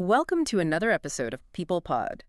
Welcome to another episode of People Pod.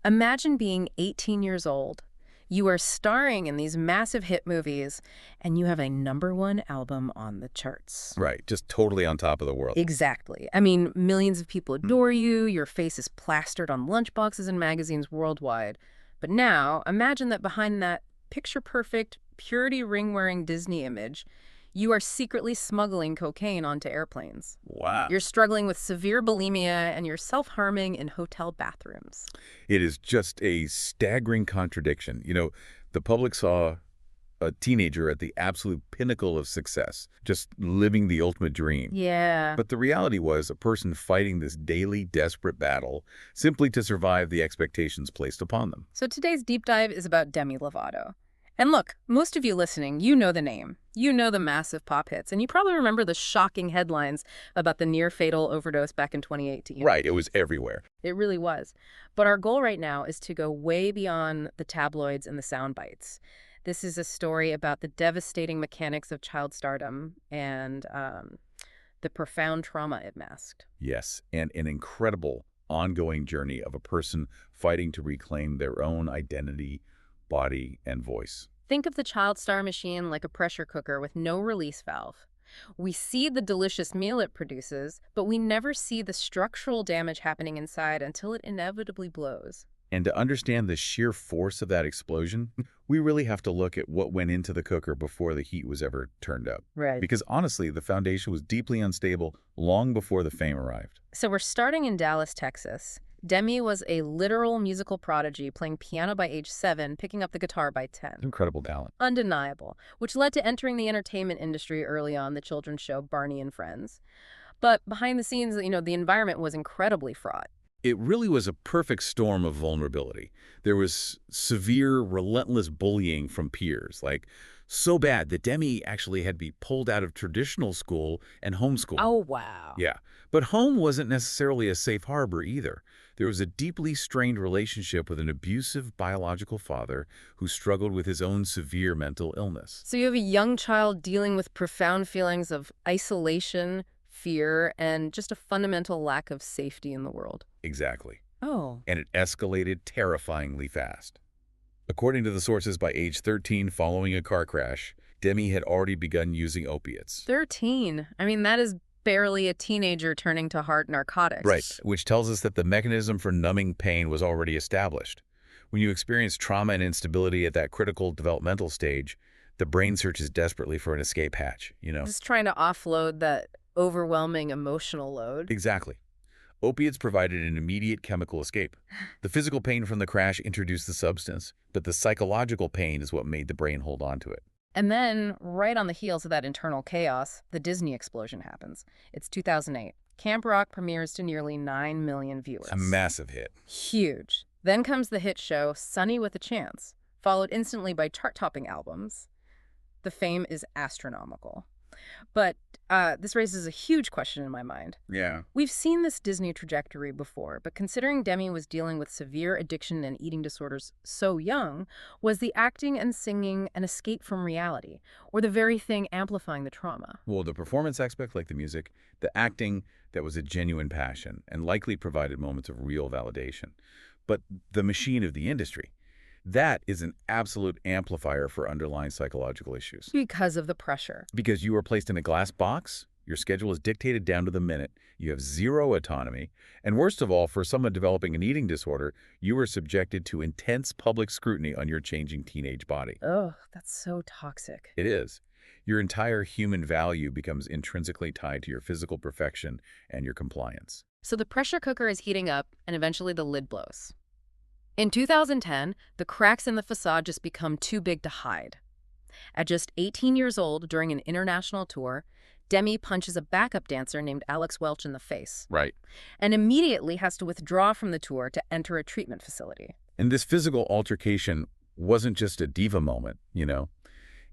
Imagine being 18 years old. You are starring in these massive hit movies, and you have a #1 album on the charts. Right, just totally on top of the world. Exactly. I mean, millions of people adore you, your face is plastered on lunchboxes and magazines worldwide. But now, imagine that behind that picture-perfect, purity ring-wearing Disney image, you are secretly smuggling cocaine onto airplanes. Wow. You're struggling with severe bulimia, and you're self-harming in hotel bathrooms. It is just a staggering contradiction. The public saw a teenager at the absolute pinnacle of success, just living the ultimate dream. Yeah. But the reality was a person fighting this daily, desperate battle simply to survive the expectations placed upon them. So today's deep dive is about Demi Lovato. And look, most of you listening, you know the name. You know the massive pop hits, and you probably remember the shocking headlines about the near-fatal overdose back in 2018. Right, it was everywhere. It really was. But our goal right now is to go way beyond the tabloids and the sound bites. This is a story about the devastating mechanics of child stardom and the profound trauma it masked. Yes, and an incredible ongoing journey of a person fighting to reclaim their own identity, body, and voice. Think of the child star machine like a pressure cooker with no release valve. We see the delicious meal it produces, but we never see the structural damage happening inside until it inevitably blows. And to understand the sheer force of that explosion, we really have to look at what went into the cooker before the heat was ever turned up. Right. Because honestly, the foundation was deeply unstable long before the fame arrived. So we're starting in Dallas, Texas. Demi was a literal musical prodigy, playing piano by age 7, picking up the guitar by 10. Incredible talent. Undeniable, which led to entering the entertainment industry early on, the children's show Barney and Friends. But behind the scenes, the environment was incredibly fraught. It really was a perfect storm of vulnerability. There was severe, relentless bullying from peers, like so bad that Demi actually had to be pulled out of traditional school and homeschooled. Oh, wow. Yeah, but home wasn't necessarily a safe harbor either. There was a deeply strained relationship with an abusive biological father who struggled with his own severe mental illness. So you have a young child dealing with profound feelings of isolation, fear, and just a fundamental lack of safety in the world. Exactly. Oh. And it escalated terrifyingly fast. According to the sources, by age 13, following a car crash, Demi had already begun using opiates. 13. I mean, that is barely a teenager turning to hard narcotics. Right, which tells us that the mechanism for numbing pain was already established. When you experience trauma and instability at that critical developmental stage, the brain searches desperately for an escape hatch, Just trying to offload that overwhelming emotional load. Exactly. Opiates provided an immediate chemical escape. The physical pain from the crash introduced the substance, but the psychological pain is what made the brain hold on to it. And then, right on the heels of that internal chaos, the Disney explosion happens. It's 2008. Camp Rock premieres to nearly 9 million viewers. A massive hit. Huge. Then comes the hit show Sunny with a Chance, followed instantly by chart-topping albums. The fame is astronomical. But this raises a huge question in my mind. Yeah. We've seen this Disney trajectory before, but considering Demi was dealing with severe addiction and eating disorders so young, was the acting and singing an escape from reality, or the very thing amplifying the trauma? Well, the performance aspect, like the music, the acting, that was a genuine passion and likely provided moments of real validation. But the machine of the industry, that is an absolute amplifier for underlying psychological issues. Because of the pressure. Because you are placed in a glass box, your schedule is dictated down to the minute, you have zero autonomy, and worst of all, for someone developing an eating disorder, you are subjected to intense public scrutiny on your changing teenage body. Ugh, that's so toxic. It is. Your entire human value becomes intrinsically tied to your physical perfection and your compliance. So the pressure cooker is heating up, and eventually the lid blows. In 2010, the cracks in the facade just become too big to hide. At just 18 years old, during an international tour, Demi punches a backup dancer named Alex Welch in the face. Right. And immediately has to withdraw from the tour to enter a treatment facility. And this physical altercation wasn't just a diva moment,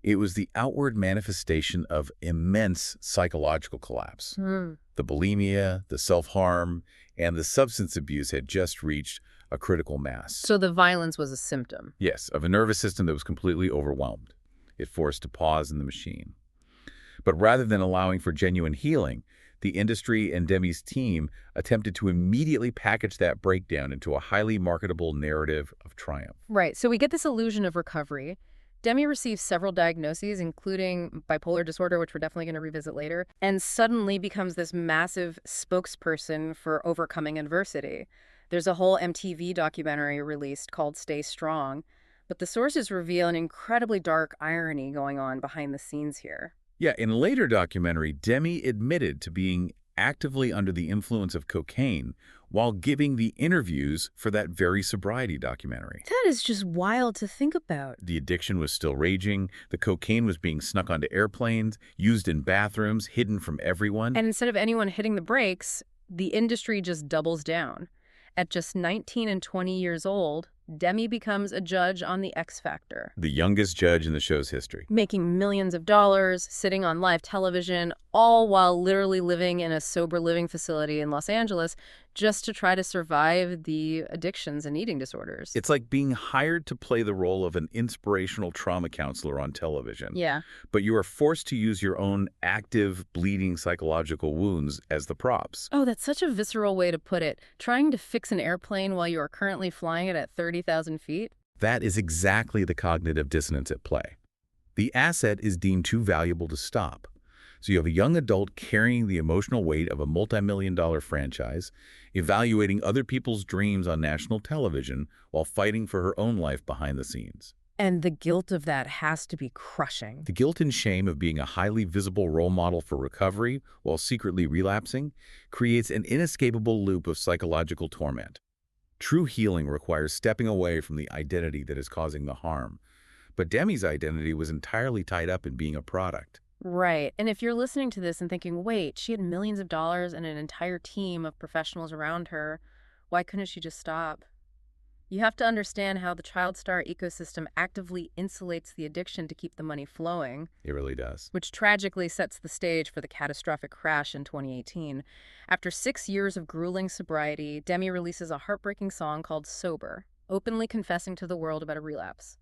It was the outward manifestation of immense psychological collapse. The bulimia, the self-harm, and the substance abuse had just reached a critical mass. So the violence was a symptom? Yes, of a nervous system that was completely overwhelmed. It forced a pause in the machine. But rather than allowing for genuine healing, The industry and Demi's team attempted to immediately package that breakdown into a highly marketable narrative of triumph. Right, so we get this illusion of recovery. Demi receives several diagnoses, including bipolar disorder, which we're definitely going to revisit later, and suddenly becomes this massive spokesperson for overcoming adversity. There's a whole MTV documentary released called Stay Strong, but the sources reveal an incredibly dark irony going on behind the scenes here. Yeah, in a later documentary, Demi admitted to being actively under the influence of cocaine while giving the interviews for that very sobriety documentary. That is just wild to think about. The addiction was still raging. The cocaine was being snuck onto airplanes, used in bathrooms, hidden from everyone. And instead of anyone hitting the brakes, the industry just doubles down. At just 19 and 20 years old, Demi becomes a judge on The X Factor. The youngest judge in the show's history. Making millions of dollars, sitting on live television, all while literally living in a sober living facility in Los Angeles just to try to survive the addictions and eating disorders. It's like being hired to play the role of an inspirational trauma counselor on television. Yeah. But you are forced to use your own active, bleeding psychological wounds as the props. Oh, that's such a visceral way to put it. Trying to fix an airplane while you are currently flying it at 30,000 feet? That is exactly the cognitive dissonance at play. The asset is deemed too valuable to stop. So you have a young adult carrying the emotional weight of a multi-million-dollar franchise, evaluating other people's dreams on national television while fighting for her own life behind the scenes. And the guilt of that has to be crushing. The guilt and shame of being a highly visible role model for recovery while secretly relapsing creates an inescapable loop of psychological torment. True healing requires stepping away from the identity that is causing the harm. But Demi's identity was entirely tied up in being a product. Right. And if you're listening to this and thinking, wait, she had millions of dollars and an entire team of professionals around her, why couldn't she just stop? You have to understand how the child star ecosystem actively insulates the addiction to keep the money flowing. It really does. Which tragically sets the stage for the catastrophic crash in 2018. After 6 years of grueling sobriety, Demi releases a heartbreaking song called Sober, openly confessing to the world about a relapse.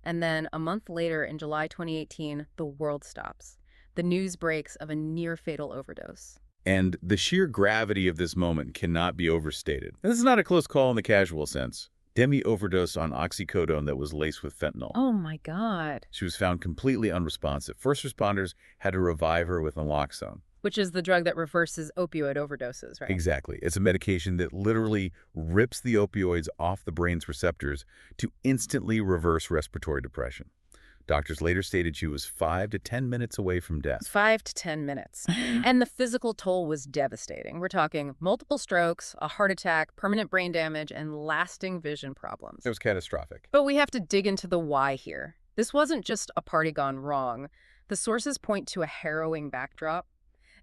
And then a month later, in July 2018, the world stops. The news breaks of a near-fatal overdose. And the sheer gravity of this moment cannot be overstated. And this is not a close call in the casual sense. Demi overdosed on oxycodone that was laced with fentanyl. Oh my God. She was found completely unresponsive. First responders had to revive her with naloxone. Which is the drug that reverses opioid overdoses, right? Exactly. It's a medication that literally rips the opioids off the brain's receptors to instantly reverse respiratory depression. Doctors later stated she was 5 to 10 minutes away from death. 5 to 10 minutes. And the physical toll was devastating. We're talking multiple strokes, a heart attack, permanent brain damage, and lasting vision problems. It was catastrophic. But we have to dig into the why here. This wasn't just a party gone wrong. The sources point to a harrowing backdrop.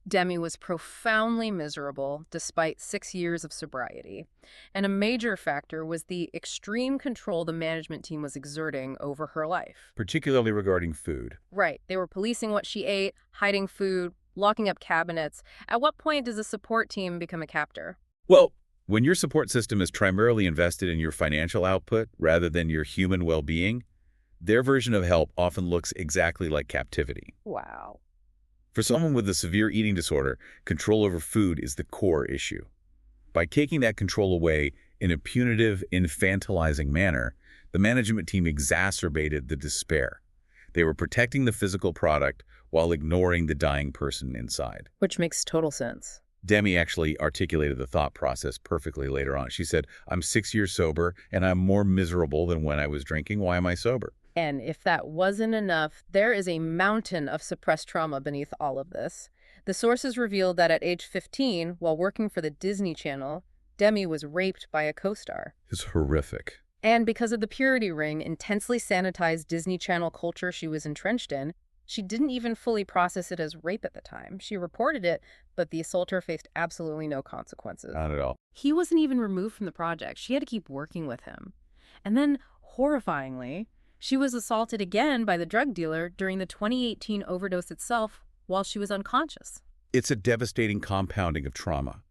Demi was profoundly miserable despite 6 years of sobriety. And a major factor was the extreme control the management team was exerting over her life. Particularly regarding food. Right. They were policing what she ate, hiding food, locking up cabinets. At what point does a support team become a captor? Well, when your support system is primarily invested in your financial output rather than your human well-being, their version of help often looks exactly like captivity. Wow. For someone with a severe eating disorder, control over food is the core issue. By taking that control away in a punitive, infantilizing manner, the management team exacerbated the despair. They were protecting the physical product while ignoring the dying person inside. Which makes total sense. Demi actually articulated the thought process perfectly later on. She said, "I'm 6 years sober, and I'm more miserable than when I was drinking. Why am I sober?" And if that wasn't enough, there is a mountain of suppressed trauma beneath all of this. The sources revealed that at age 15, while working for the Disney Channel, Demi was raped by a co-star. It's horrific. And because of the purity ring, intensely sanitized Disney Channel culture she was entrenched in, she didn't even fully process it as rape at the time. She reported it, but the assaulter faced absolutely no consequences. Not at all. He wasn't even removed from the project. She had to keep working with him. And then, horrifyingly, she was assaulted again by the drug dealer during the 2018 overdose itself while she was unconscious. It's a devastating compounding of trauma.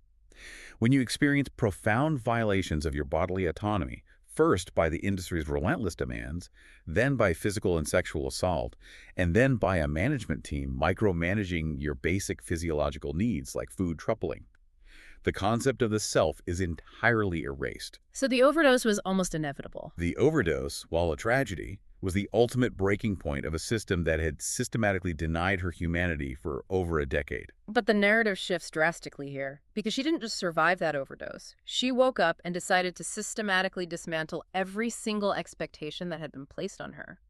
When you experience profound violations of your bodily autonomy, First by the industry's relentless demands, then by physical and sexual assault, and then by a management team micromanaging your basic physiological needs like food troubling. The concept of the self is entirely erased. So the overdose was almost inevitable. The overdose, while a tragedy, was the ultimate breaking point of a system that had systematically denied her humanity for over a decade. But the narrative shifts drastically here, because she didn't just survive that overdose. She woke up and decided to systematically dismantle every single expectation that had been placed on her.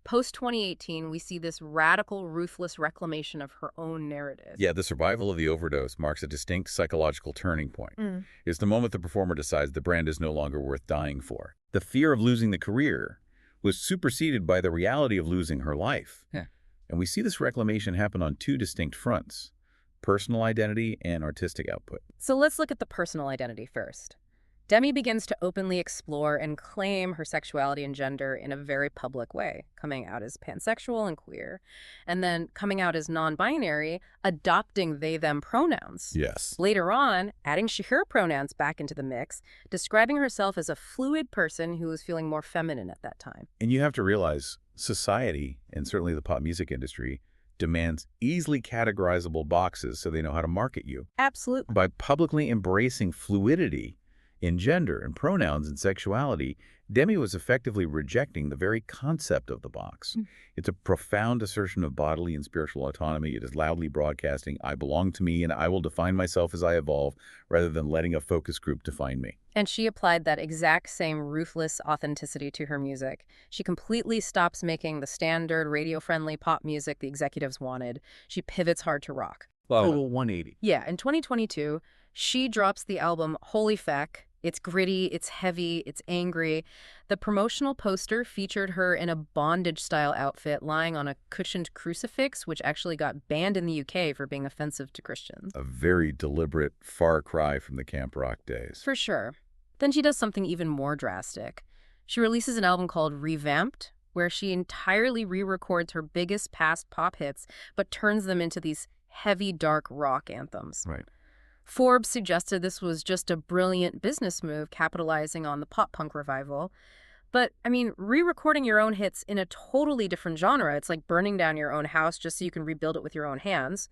Post-2018, we see this radical, ruthless reclamation of her own narrative. Yeah, the survival of the overdose marks a distinct psychological turning point. It's the moment the performer decides the brand is no longer worth dying for. The fear of losing the career was superseded by the reality of losing her life. And we see this reclamation happen on two distinct fronts: personal identity and artistic output. So let's look at the personal identity first. Demi begins to openly explore and claim her sexuality and gender in a very public way, coming out as pansexual and queer, and then coming out as non-binary, adopting they-them pronouns. Yes. Later on, adding she/her pronouns back into the mix, describing herself as a fluid person who was feeling more feminine at that time. And you have to realize society, and certainly the pop music industry, demands easily categorizable boxes so they know how to market you. Absolutely. By publicly embracing fluidity in gender and pronouns and sexuality, Demi was effectively rejecting the very concept of the box. It's a profound assertion of bodily and spiritual autonomy. It is loudly broadcasting, "I belong to me and I will define myself as I evolve," rather than letting a focus group define me. And she applied that exact same ruthless authenticity to her music. She completely stops making the standard radio-friendly pop music the executives wanted. She pivots hard to rock. Total 180. Yeah, in 2022, she drops the album Holy Feck. It's gritty, it's heavy, it's angry. The promotional poster featured her in a bondage-style outfit lying on a cushioned crucifix, which actually got banned in the UK for being offensive to Christians. A very deliberate far cry from the camp rock days. For sure. Then she does something even more drastic. She releases an album called Revamped, where she entirely re-records her biggest past pop hits, but turns them into these heavy, dark rock anthems. Right. Forbes suggested this was just a brilliant business move capitalizing on the pop-punk revival. But, I mean, re-recording your own hits in a totally different genre, it's like burning down your own house just so you can rebuild it with your own hands.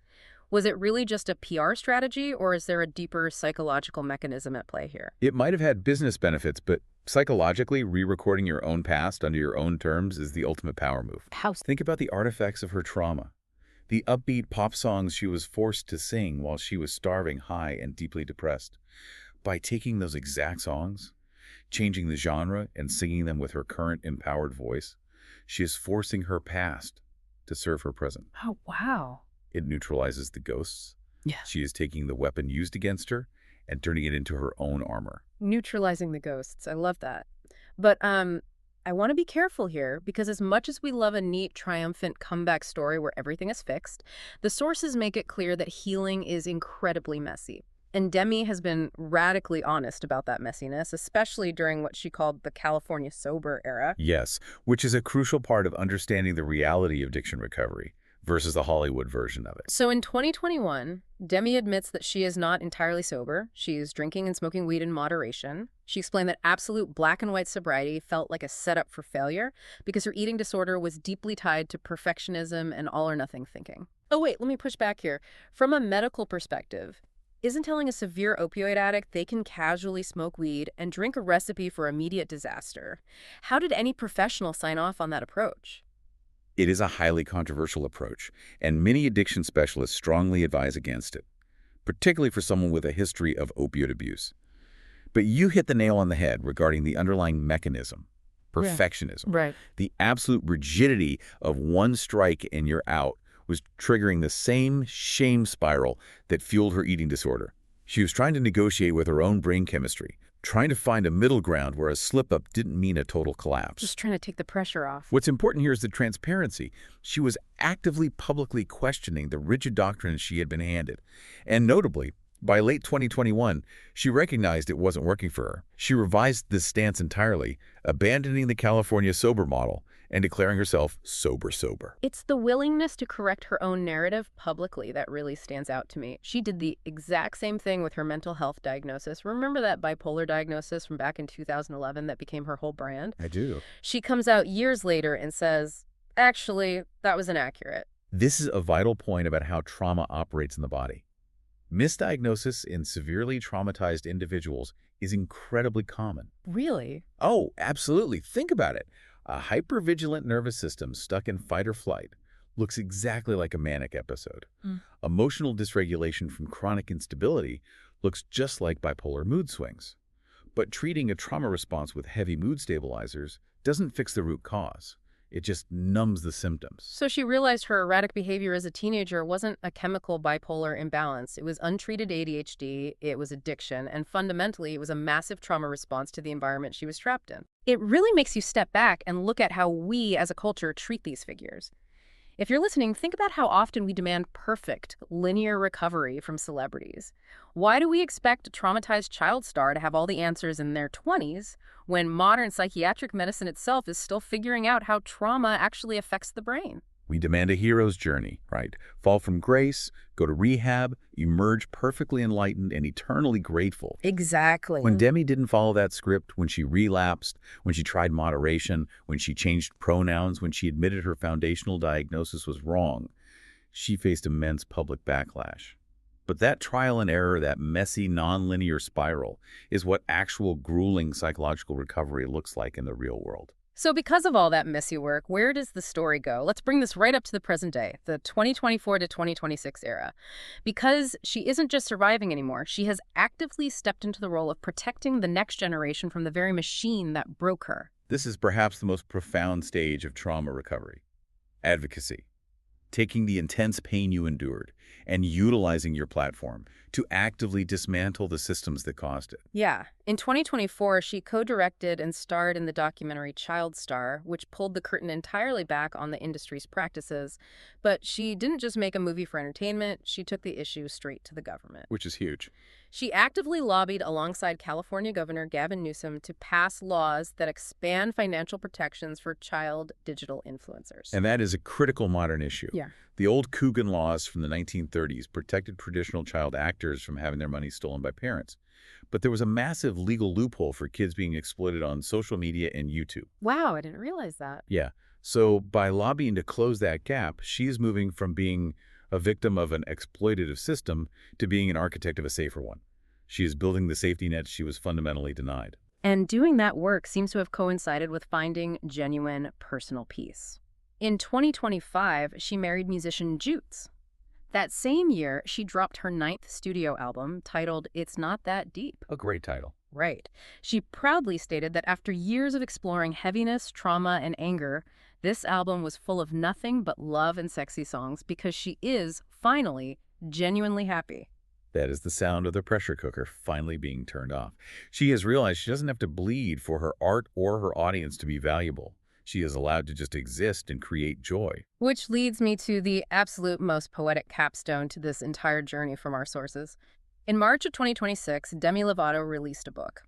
Was it really just a PR strategy, or is there a deeper psychological mechanism at play here? It might have had business benefits, but psychologically, re-recording your own past under your own terms is the ultimate power move. How? Think about the artifacts of her trauma. The upbeat pop songs she was forced to sing while she was starving, high, and deeply depressed. By taking those exact songs, changing the genre, and singing them with her current empowered voice, she is forcing her past to serve her present. Oh, wow. It neutralizes the ghosts. Yeah. She is taking the weapon used against her and turning it into her own armor. Neutralizing the ghosts. I love that. But I want to be careful here, because as much as we love a neat, triumphant comeback story where everything is fixed, the sources make it clear that healing is incredibly messy. And Demi has been radically honest about that messiness, especially during what she called the California sober era. Yes, which is a crucial part of understanding the reality of addiction recovery versus the Hollywood version of it. So in 2021, Demi admits that she is not entirely sober. She is drinking and smoking weed in moderation. She explained that absolute black and white sobriety felt like a setup for failure because her eating disorder was deeply tied to perfectionism and all-or-nothing thinking. Oh, wait, let me push back here. From a medical perspective, isn't telling a severe opioid addict they can casually smoke weed and drink a recipe for immediate disaster? How did any professional sign off on that approach? It is a highly controversial approach, and many addiction specialists strongly advise against it, particularly for someone with a history of opioid abuse. But you hit the nail on the head regarding the underlying mechanism, perfectionism. Yeah. Right. The absolute rigidity of one strike and you're out was triggering the same shame spiral that fueled her eating disorder. She was trying to negotiate with her own brain chemistry, trying to find a middle ground where a slip-up didn't mean a total collapse. Just trying to take the pressure off. What's important here is the transparency. She was actively publicly questioning the rigid doctrines she had been handed. And notably, by late 2021, she recognized it wasn't working for her. She revised this stance entirely, abandoning the California sober model and declaring herself sober. It's the willingness to correct her own narrative publicly that really stands out to me. She did the exact same thing with her mental health diagnosis. Remember that bipolar diagnosis from back in 2011 that became her whole brand? I do. She comes out years later and says, actually, that was inaccurate. This is a vital point about how trauma operates in the body. Misdiagnosis in severely traumatized individuals is incredibly common. Really? Oh, absolutely. Think about it. A hypervigilant nervous system stuck in fight or flight looks exactly like a manic episode. Emotional dysregulation from chronic instability looks just like bipolar mood swings. But treating a trauma response with heavy mood stabilizers doesn't fix the root cause. It just numbs the symptoms. So she realized her erratic behavior as a teenager wasn't a chemical bipolar imbalance. It was untreated ADHD, it was addiction, and fundamentally it was a massive trauma response to the environment she was trapped in. It really makes you step back and look at how we as a culture treat these figures. If you're listening, think about how often we demand perfect, linear recovery from celebrities. Why do we expect a traumatized child star to have all the answers in their 20s when modern psychiatric medicine itself is still figuring out how trauma actually affects the brain? We demand a hero's journey, right? Fall from grace, go to rehab, emerge perfectly enlightened and eternally grateful. Exactly. When Demi didn't follow that script, when she relapsed, when she tried moderation, when she changed pronouns, when she admitted her foundational diagnosis was wrong, she faced immense public backlash. But that trial and error, that messy, nonlinear spiral, is what actual grueling psychological recovery looks like in the real world. So because of all that messy work, where does the story go? Let's bring this right up to the present day, the 2024 to 2026 era. Because she isn't just surviving anymore, she has actively stepped into the role of protecting the next generation from the very machine that broke her. This is perhaps the most profound stage of trauma recovery. Advocacy. Taking the intense pain you endured and utilizing your platform to actively dismantle the systems that caused it. Yeah. In 2024, she co-directed and starred in the documentary Child Star, which pulled the curtain entirely back on the industry's practices. But she didn't just make a movie for entertainment, she took the issue straight to the government. Which is huge. She actively lobbied alongside California Governor Gavin Newsom to pass laws that expand financial protections for child digital influencers. And that is a critical modern issue. Yeah. The old Coogan laws from the 1930s protected traditional child actors from having their money stolen by parents. But there was a massive legal loophole for kids being exploited on social media and YouTube. Wow, I didn't realize that. Yeah. So by lobbying to close that gap, she is moving from being a victim of an exploitative system to being an architect of a safer one. She is building the safety net she was fundamentally denied. And doing that work seems to have coincided with finding genuine personal peace. In 2025, she married musician Jutes. That same year, she dropped her 9th studio album titled It's Not That Deep. A great title. Right. She proudly stated that after years of exploring heaviness, trauma, and anger, this album was full of nothing but love and sexy songs because she is, finally, genuinely happy. That is the sound of the pressure cooker finally being turned off. She has realized she doesn't have to bleed for her art or her audience to be valuable. She is allowed to just exist and create joy. Which leads me to the absolute most poetic capstone to this entire journey from our sources. In March of 2026, Demi Lovato released a book.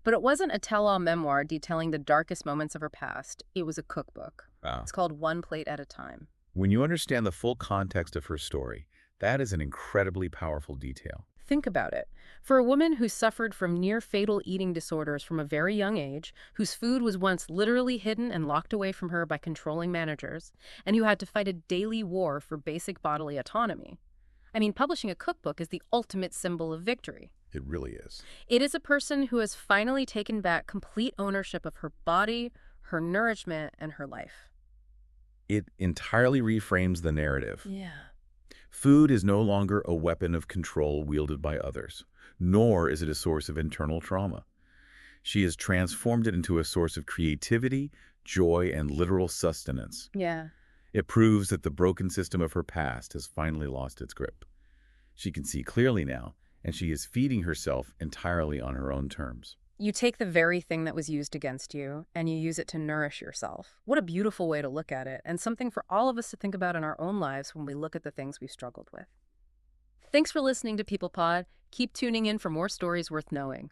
But it wasn't a tell-all memoir detailing the darkest moments of her past. It was a cookbook. Wow. It's called One Plate at a Time. When you understand the full context of her story, that is an incredibly powerful detail. Think about it. For a woman who suffered from near-fatal eating disorders from a very young age, whose food was once literally hidden and locked away from her by controlling managers, and who had to fight a daily war for basic bodily autonomy. I mean, publishing a cookbook is the ultimate symbol of victory. It really is. It is a person who has finally taken back complete ownership of her body, her nourishment, and her life. It entirely reframes the narrative. Yeah. Food is no longer a weapon of control wielded by others, nor is it a source of internal trauma. She has transformed it into a source of creativity, joy, and literal sustenance. Yeah. It proves that the broken system of her past has finally lost its grip. She can see clearly now, and she is feeding herself entirely on her own terms. You take the very thing that was used against you, and you use it to nourish yourself. What a beautiful way to look at it, and something for all of us to think about in our own lives when we look at the things we've struggled with. Thanks for listening to People Pod. Keep tuning in for more stories worth knowing.